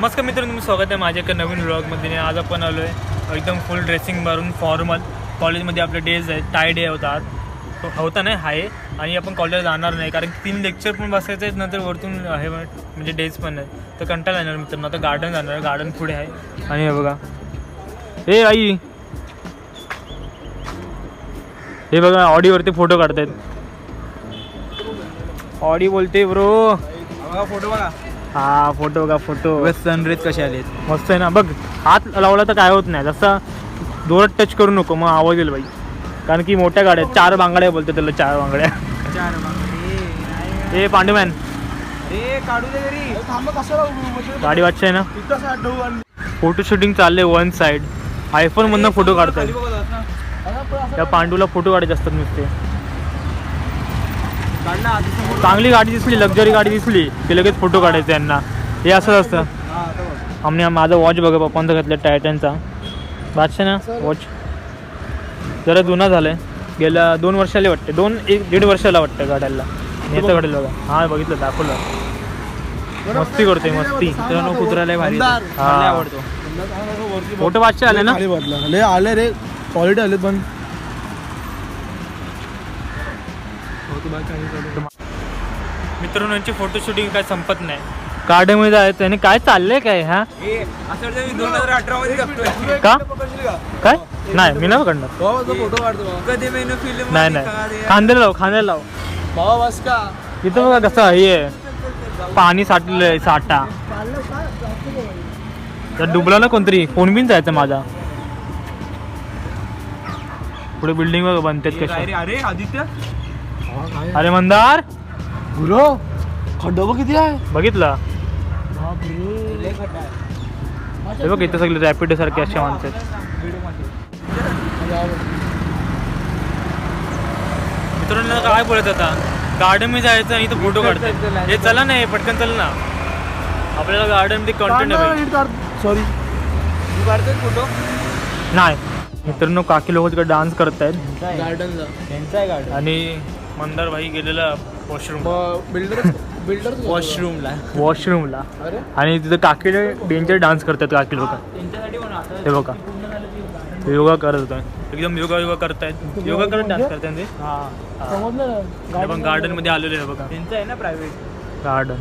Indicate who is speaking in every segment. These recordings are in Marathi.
Speaker 1: नमस्कार मित्रांनो, तुम्ही स्वागत आहे माझ्या एका नवीन व्लॉगमध्ये. आज आपण आलो आहे एकदम फुल ड्रेसिंग मारून फॉर्मल. कॉलेजमध्ये आपले डेज आहे, टाय डे होता आज. होता नाही आहे आणि आपण कॉलेजला जाणार नाही कारण 3 लेक्चर पण बसायचं आहे, नंतर वरतून आहे म्हणजे डेज पण आहे. तर कंटाळा येणार मित्रांनो. आता गार्डन जाणार आहे, गार्डन पुढे आहे. आणि हे बघा, हे आई हे बघा ऑडीवरती फोटो काढतायत. ऑडी बोलते ब्रो,
Speaker 2: फोटो बघा.
Speaker 1: हा फोटो बघा, फोटो
Speaker 2: सनरेज कसे आलेत,
Speaker 1: मस्त आहे ना. बघ हात लावला तर काय होत नाही, जसा जोरात टच करू नको मग आवाज येईल बाई. कारण की मोठ्या गाड्या 4 बांगड्या बोलते त्याला, 4 बांगड्या. हे पांडूमॅन गाडी वाटची आहे ना. फोटो शूटिंग चाललंय वन साइड. आयफोन मधनं फोटो काढताय. त्या पांडूला फोटो काढायचे असतात नुसते. चांगली गाडी दिसली, लक्झरी गाडी दिसली की लगेच फोटो काढायचे यांना. हे असंच असतं. आम्ही माझा वॉच बघा, पप्पांचा घातला टायटनचा बादशा ना वॉच. जरा जुना झालाय, गेल्या 2 वर्षाला वाटते, 1.5 वर्षाला वाटतं गाड्याला. याचं गाडीला बघा, हा बघितलं, दाखवलं. मस्ती करतोय मस्ती.
Speaker 2: कुत्र्याला भारी
Speaker 1: आवडतो. फोटो बादशा आले ना,
Speaker 2: आले रे, क्वालिटी आले पण.
Speaker 1: मित्रांनो यांची फोटो शूटिंग काय संपत नाही. गार्डन मध्ये जायचं आणि काय चाललंय काय. हा
Speaker 2: 2018 मध्ये
Speaker 1: का काय नाही, मी नाही करणार.
Speaker 2: फोटो काढतो कधी मेनू फिल्म
Speaker 1: नाही नाही, खांद्याला लाव
Speaker 2: बाबा बस का.
Speaker 1: इथं बघा कसं हे पाणी साठलंय, साठा. तर डुबला ना कोणतरी, फोन बिन जायचं माझा. पुढे बिल्डिंग बघा बनतात कशा.
Speaker 2: अरे आदित्य,
Speaker 1: अरे मंदार
Speaker 2: गुरो खड्डा किती आहे
Speaker 1: बघितलं. हे बघ इथं सगळे रॅपिडो सारखे असे माणसं आहेत. मित्रांनो काय बोलत आता, गार्डन मध्ये जायचं आणि इथं फोटो काढतात. हे चला नाही, पटकन चल ना, आपल्याला गार्डन मध्ये कंटेंट आहे.
Speaker 2: सॉरी तू काढतोय फोटो
Speaker 1: नाही. मित्रांनो काकी लोक तिकडे डान्स करतायत
Speaker 2: गार्डनला. त्यांचा आहे गार्डन.
Speaker 1: आणि मंदार भाई गेलेला वॉशरूम वॉशरूमला. आणि तिथं काकी डेंजर डान्स करतात काकी लोक. हे बघा योगा करत होता, एकदम योगा करतायत. योगा करत डान्स करतायत ते. पण गार्डन मध्ये आलेले आहे बघा,
Speaker 2: त्यांचं आहे ना प्रायव्हेट
Speaker 1: गार्डन.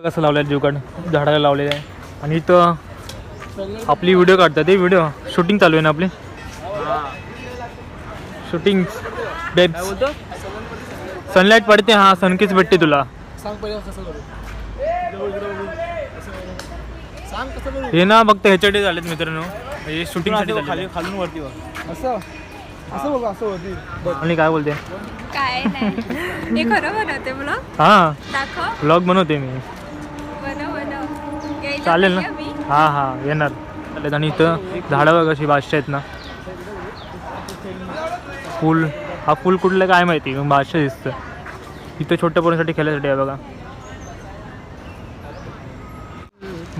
Speaker 1: कसं लावलंय जीवकाड, झाडाला लावलेलं आहे. आणि इथं आपली व्हिडिओ काढतात. ते व्हिडिओ शूटिंग चालू आहे ना आपली, शूटिंग बेब्स. सनलाईट पडते, हा सनकिस भेटते तुला. हे ना फक्त ह्याच्यासाठी झालेत मित्रांनो, हे शूटिंगसाठी झाले.
Speaker 2: खालून वरती असं असं बघा, असं वरती.
Speaker 1: आणि काय बोलते,
Speaker 3: काय नाही, हे खरं बनवते ब्लॉग.
Speaker 1: हा
Speaker 3: दाखव,
Speaker 1: ब्लॉग बनवते मी.
Speaker 3: बनव.
Speaker 1: चालेल ना, हा येणार. चालेल. आणि इथं झाडं बघा कशी बादशा आहेत ना. फुल, हा फुल कुठलं काय माहिती, बादशा दिसतं. इथं छोट्या पोरांसाठी खेळायसाठी आहे बघा.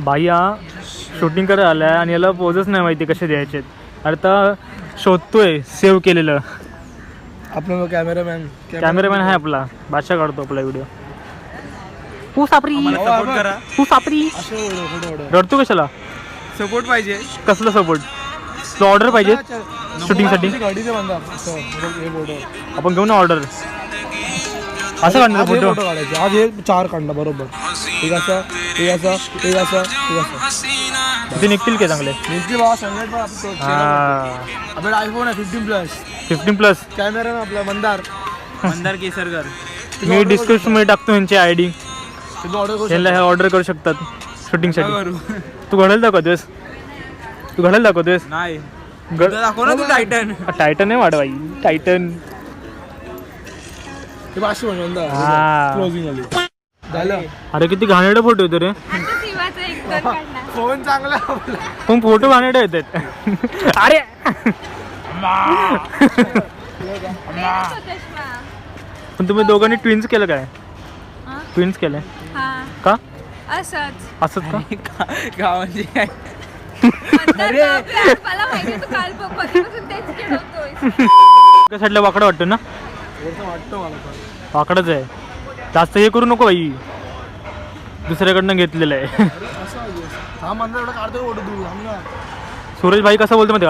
Speaker 1: बाई हा शूटिंग करायला आलाय आणि याला पोजच नाही माहिती कसे द्यायचे. आता शोधतोय सेव्ह केलेलं.
Speaker 2: आपला
Speaker 1: कॅमेरामॅन आहे आपला, बादशा काढतो आपला व्हिडिओ. तू सापरी रडतो कशाला.
Speaker 2: सपोर्ट पाहिजे.
Speaker 1: कसलं सपोर्ट, तुला ऑर्डर पाहिजे शूटिंगसाठी. आपण घेऊ ना ऑर्डर. असं काढणार फोटो
Speaker 2: काढायचे. आज हे 4 काढला बरोबर. ठीक असं.
Speaker 1: ते निघतील काय चांगले.
Speaker 2: आपल्याला आयफोन आहे
Speaker 1: 15+
Speaker 2: कॅमेरा ना आपला मंदार केसरकर.
Speaker 1: मी डिस्क्रिप्शन मध्ये टाकतो यांची ID.
Speaker 2: ऑर्डर
Speaker 1: हे ऑर्डर करू शकतात शूटिंगसाठी. तू घडायला दाखवतोयस
Speaker 2: नाही.
Speaker 1: टायटन आहे वाढवाई, टायटन. अरे किती घाणेरडे फोटो येतो रे.
Speaker 2: फोन चांगला
Speaker 1: पण फोटो घाणेरडे येतात. अरे पण तुम्ही दोघांनी ट्विन्स केलं काय. ट्विन्स केलं का. असंच का.
Speaker 2: गावाची
Speaker 1: साईडला वाकडा वाटतो ना.
Speaker 2: वाटतं मला पण.
Speaker 1: वाकडच आहे, जास्त हे करू नको बाई. दुसऱ्याकडनं घेतलेलं आहे.
Speaker 2: हा मंदार एवढा काढतो ओढू दूर आम्ही
Speaker 1: सूरज भाई कसं बोलतो माहिती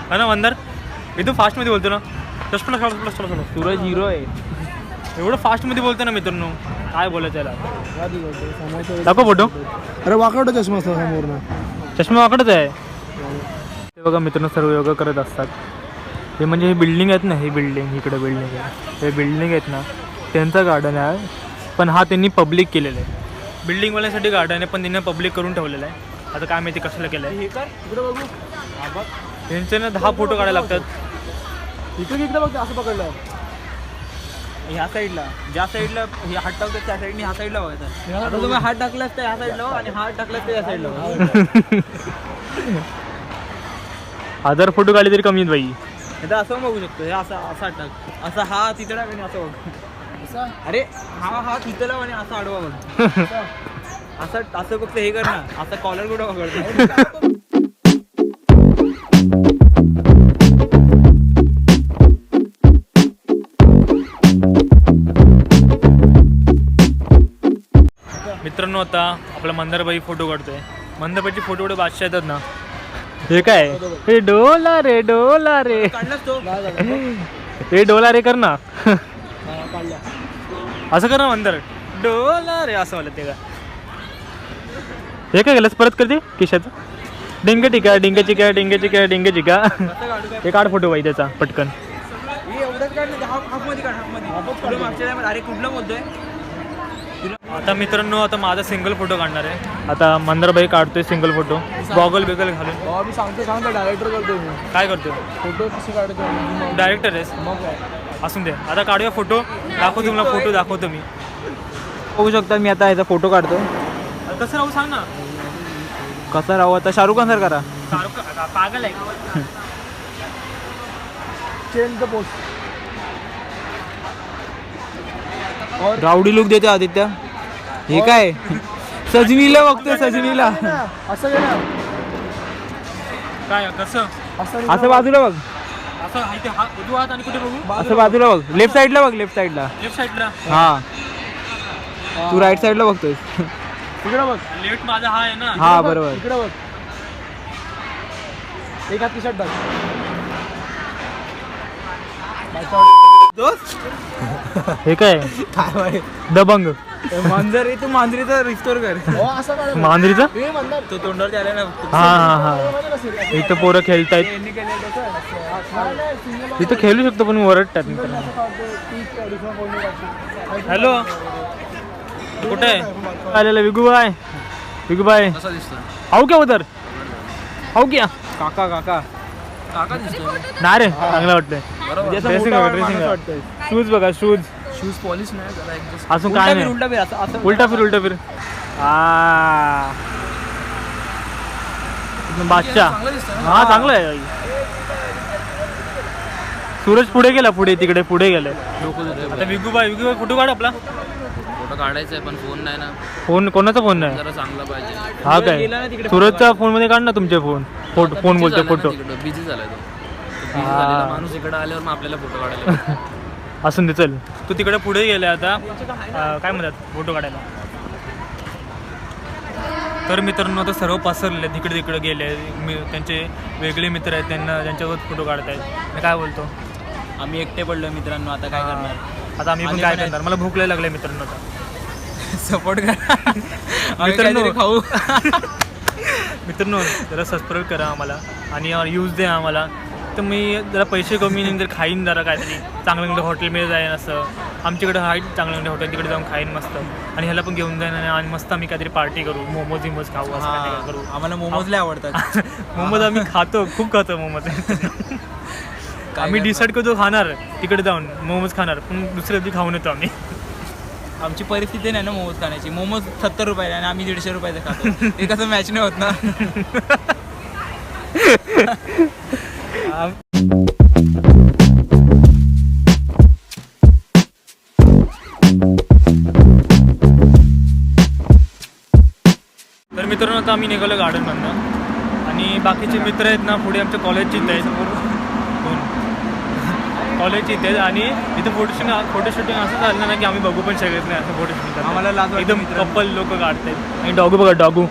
Speaker 1: का ना मंदार एकदम फास्टमध्ये बोलतो ना.
Speaker 2: सूरज हिरो आहे.
Speaker 1: एवढं फास्टमध्ये बोलतो ना मित्रांनो, काय बोलायचं याला. दाखव फोटो.
Speaker 2: अरे वाकडा चष्मा असतो समोरनं.
Speaker 1: चष्मा वाकडच आहे. ते बघा मित्रांनो सर्व योगा करत असतात. हे म्हणजे हे बिल्डिंग आहेत ना, ही बिल्डिंग इकडे बिल्डिंग आहे, हे बिल्डिंग आहेत ना त्यांचं गार्डन आहे. पण हा त्यांनी पब्लिक केलेलं आहे. बिल्डिंगवाल्यांसाठी गार्डन आहे पण त्यांनी पब्लिक करून ठेवलेलं आहे. आता काय माहिती कशाला केलं आहे. त्यांचे ना 10 फोटो काढायला लागतात.
Speaker 2: इकडे बघ असं पकडलं ह्या साईडला, ज्या साईडला हे हात टाकतात त्या साईडने ह्या साईडला बघायचं. आता तुम्ही हात टाकलास तर ह्या साईडला आणि हात टाकलास तर या साईडला.
Speaker 1: 1000 फोटो काढले तरी कमी आहेत बाई.
Speaker 2: आता असं बघू शकतो. हे असं असा टाक, असा हा तिथं टाक आणि असं बघ. अरे हा तिथं लाव आणि असं आडवा बघ. असं फक्त हे कर ना, असं कॉलर कुठं पकडतो.
Speaker 1: मित्रांनो आता आपला मंदारबाई फोटो काढतोय. मंदारबाईचे फोटो एवढे बादशाह येतात ना. हे काय हे डोला रे डोला रे,
Speaker 2: काढलास तो
Speaker 1: हे डोला रे कर ना. असं कर ना मंदार, डोला रे असं मला. ते का हे काय केलंस परत करते किशाचं. डिंग टिका डिंग चिका डिंग चिका डिंग चिका. हे काढ फोटो बाई त्याचा पटकन.
Speaker 2: एवढंच काढ ना. हाफमध्ये काढ, हाफमध्ये. मागच्या टायमात अरे कुठलं बोलतोय.
Speaker 1: आता मित्रांनो आता माझा सिंगल फोटो काढणार आहे. आता मंदारबाई काढतोय सिंगल फोटो गॉगल बिगल घालून.
Speaker 2: मी सांगतो डायरेक्टर करतोय मी.
Speaker 1: काय करतोय.
Speaker 2: फोटो कसे काढतो.
Speaker 1: डायरेक्टर आहेस
Speaker 2: मग काय
Speaker 1: असून दे. आता काढूया फोटो. दाखवतो तुम्हाला फोटो दाखवतो मी.
Speaker 2: बघू शकता मी आता याचा फोटो काढतो.
Speaker 1: कसं राहू सांग ना.
Speaker 2: कसा राहू आता. शाहरुख खान सर करा.
Speaker 1: शाहरुख पागल आहे.
Speaker 2: Change the post. Rowdy look देते आदित्य. हे काय सजनीला बघतोय. सजनीला असं
Speaker 1: काय कसं
Speaker 2: असं बाजूला बघ.
Speaker 1: असं आहे ते उजवा हात आणि कुठे बघू.
Speaker 2: असं बाजूला बघ. लेफ्ट साईडला बघ. लेफ्ट साईडला.
Speaker 1: लेफ्ट साईडला.
Speaker 2: हा तू राईट साईडला बघतोय. तिकडे बघ.
Speaker 1: लेफ्ट माझा हा आहे ना.
Speaker 2: हा बरोबर. इकडे बघ. एक हात टी-शर्ट टाक.
Speaker 1: हे काय दबंग
Speaker 2: मांजर तू मांजरीचा रिस्टोर कर.
Speaker 1: मांजरीचा
Speaker 2: तो तोंडावर आला ना.
Speaker 1: हा हा हा. इथं पोरं खेळतायत. इथं खेळू शकतो पण ओरडतात. हॅलो कुठे आहे आलेला विगूबाई. विगूबाई आऊ क्या उधर आऊ क्या.
Speaker 2: काका काका काका दिसतो
Speaker 1: ना रे. चांगलं वाटतंय. ड्रेसिंग बघा ड्रेसिंग शूज बघा शूज
Speaker 2: शूज पॉलिश नाही
Speaker 1: असून काय नाही.
Speaker 2: उलटा फिर
Speaker 1: उलटा फिर बादशाह. हा चांगलं आहे. सूरज पुढे गेला. तिकडे पुढे गेलाय. आता विगूबाई फोटो काढ आपला.
Speaker 4: फोटो काढायचा आहे पण फोन नाही ना.
Speaker 1: फोन कोणाचा फोन नाही.
Speaker 4: जरा चांगला पाहिजे.
Speaker 1: हा काय सूरजचा फोन मध्ये काढ ना तुमचे फोन. फोन बोलतोय फोटो.
Speaker 4: बिझी झालाय तो. बिझी झालेला माणूस इकडे आल्यावर मग आपल्याला फोटो काढायला.
Speaker 1: असून दे चल. तू तिकडे पुढे गेलाय आता काय म्हणतात फोटो काढायला. तर मित्रांनो आता सर्व पसरले तिकडे तिकडे गेले. त्यांचे वेगळे मित्र आहेत त्यांना त्यांच्यावर फोटो काढतायत. मी काय बोलतो
Speaker 2: आम्ही एकटे पडलो मित्रांनो. आता काय करणार.
Speaker 1: आता आम्ही पण काय करणार. मला भूक लय लागले मित्रांनो. आता
Speaker 2: सपोर्ट करा
Speaker 1: मित्रांनो.
Speaker 2: खाऊ.
Speaker 1: मित्रांनो जरा सबस्क्राईब करा आम्हाला आणि यूज द्या आम्हाला. तर मी जरा पैसे कमी नाही तर खाईन जरा काहीतरी चांगलं हॉटेलमध्ये जाईन. असं आमच्याकडे आहे चांगलं हॉटेल तिकडे जाऊन खाईन मस्त. आणि ह्याला पण घेऊन जाईन आणि मस्त आम्ही काहीतरी पार्टी करू. मोमोज खाऊ असं काहीतरी करू.
Speaker 2: आम्हाला मोमोज लय आवडतात.
Speaker 1: मोमोज आम्ही खातो खूप खातो मोमोज. आम्ही डिसाईड करतो खाणार तिकडे जाऊन मोमोज खाणार पण दुसऱ्या दिवशी खाऊन येतो आम्ही.
Speaker 2: आमची परिस्थिती नाही ना मोमोज खाण्याची. मोमोज 70 रुपये आणि आम्ही 150 रुपयाचं खातो. हे कसं मॅच नाही होत ना.
Speaker 1: तर मित्रांनो आता आम्ही निघालो गार्डनमधनं आणि बाकीचे मित्र आहेत ना पुढे आमच्या कॉलेजचीच आहेत. कॉलेजची इथे आणि इथं फोटोशूटिंग असं झालं ना की आम्ही बघू पण शकत नाही असं फोटोशूटिंग
Speaker 2: आम्हाला लाज वाटते
Speaker 1: एकदम
Speaker 2: मित्रांनो.
Speaker 1: कपल लोक काढतात आणि डॉगू बघा डॉगू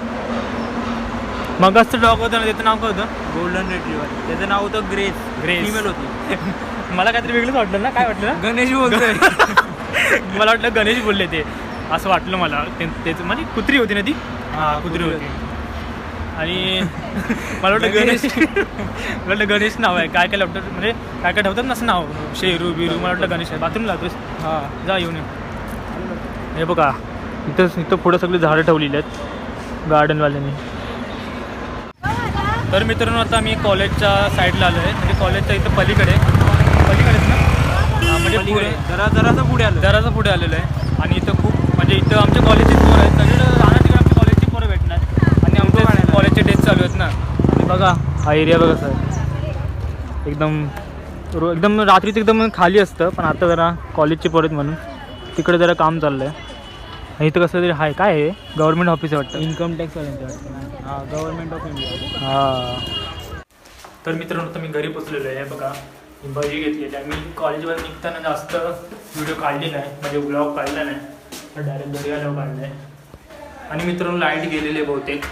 Speaker 1: मग असं डॉग होतं ना त्याचं नाव काय होतं
Speaker 2: गोल्डन रिट्रीवर त्याचं नाव होतं ग्रेस
Speaker 1: ग्रेस.
Speaker 2: फिमेल होती.
Speaker 1: मला काहीतरी वेगळंच वाटलं ना काय वाटलं ना
Speaker 2: गणेश बोलतोय.
Speaker 1: मला वाटलं गणेश बोलले ते असं वाटलं मला त्याचं म्हणजे कुत्री होती ना ती हां कुत्री होती आणि मला वाटलं गणेश मला वाटलं गणेश नाव आहे काय काय लॅपटॉप म्हणजे काय काय ठेवतात ना असं नाव शेरू बिरू मला वाटलं गणेश आहे बाथरूम लागतोस
Speaker 2: हां
Speaker 1: जा येऊन ये. हे बघा इथं पुढं सगळी झाडं ठेवलेली आहेत गार्डनवाल्यांनी. तर मित्रांनो आता मी कॉलेजच्या साईडला आलो आहे म्हणजे कॉलेजच्या इथं पलीकडेच ना म्हणजे पुढे
Speaker 2: जरासं पुढे आलं.
Speaker 1: जरासं पुढे आलेलं आहे आणि इथं खूप म्हणजे इथं आमच्या कॉलेजची पोरं आहेत सगळं राहणार तिकडे आमच्या कॉलेजची पोरं भेटणार आणि आमच्या कॉलेजचे डेज चालू आहेत ना आणि बघा हा एरिया बघा सर एकदम रात्रीच एकदम खाली असतं पण आता जरा कॉलेजची पोरं आहेत म्हणून तिकडे जरा काम चाललं आहे आणि इथं कसं तरी आहे काय आहे गव्हर्नमेंट ऑफिस आहे वाटतं
Speaker 2: इन्कम टॅक्सवाल्यांचं वाटतं. हां गव्हर्नमेंट ऑफ इंडिया.
Speaker 1: हां तर मित्रांनो आता मी घरी पोचलेलो आहे बघा मी भजी घेतली आहे मी कॉलेजवर निघताना जास्त व्हिडिओ काढले नाही म्हणजे ब्लॉग काढला नाही तर डायरेक्ट घरी आल्यावर काढला आहे आणि मित्रांनो लाईट गेलेली आहे बहुतेक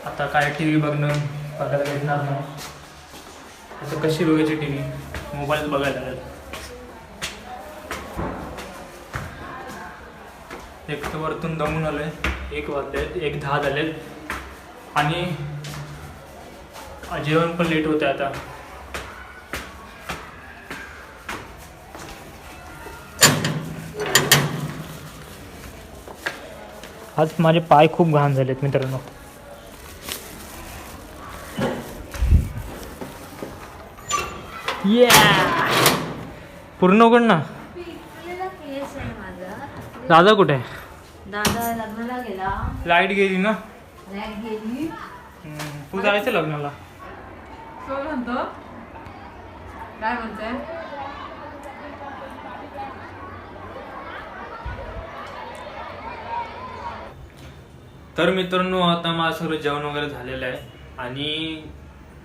Speaker 1: आता काय टी व्ही बघायला भेटणार नाही आता कशी बघायची टी व्ही मोबाईल बघायला लागेल. एक तर वरतून दमून आलो आहे 1 वाजले 1:10 झालेत आणि जेवण पण लेट होतं आता. आज माझे पाय खूप घाण झालेत मित्रांनो. पूर्ण उघड ना. दादा कुठे आहे?
Speaker 3: दादा लग्नाला गेला
Speaker 1: लाईट गेली ना.
Speaker 3: लाईट गेली
Speaker 1: तू जायचं लग्नाला.
Speaker 3: तो म्हणतो काय म्हणतोय
Speaker 1: तर मित्रांनो आता माझं सगळं जेवण वगैरे झालेलं आहे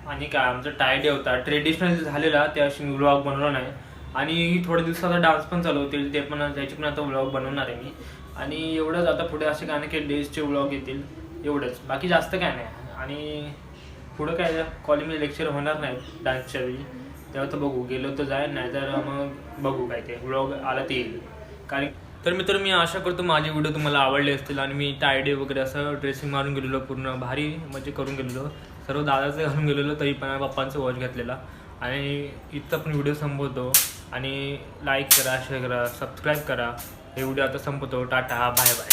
Speaker 1: आणि काय आमचा टायडे होता ट्रेडिशनल झालेला त्याशी मी व्लॉग बनवला नाही आणि थोड्या दिवसाचा डान्स पण चालू होतील ते पण त्याची पण आता व्लॉग बनवणार आहे मी आणि एवढंच आता पुढे असे काय नाही की डेजचे व्लॉग येतील एवढंच बाकी जास्त काय नाही. आणि पुढं काय कॉलेजमध्ये लेक्चर होणार नाही डान्सच्या वेळी तेव्हा तर बघू गेलो तर जाईल नाही तर मग बघू काय ते व्लॉग आला ते येईल कारण. तर मित्र मी आशा करतो माझे व्हिडिओ तुम्हाला आवडले असतील आणि मी टायडे वगैरे असं ड्रेसिंग मारून गेलेलो पूर्ण भारी म्हणजे करून गेलेलो सर्व दादाचं घालून गेलेलो तरी पण पप्पांचं वॉच घेतलेला आणि इथं पण व्हिडिओ संपवतो आणि लाईक करा शेअर करा सबस्क्राईब करा. हे व्हिडिओ आता संपवतो. Tata bye bye.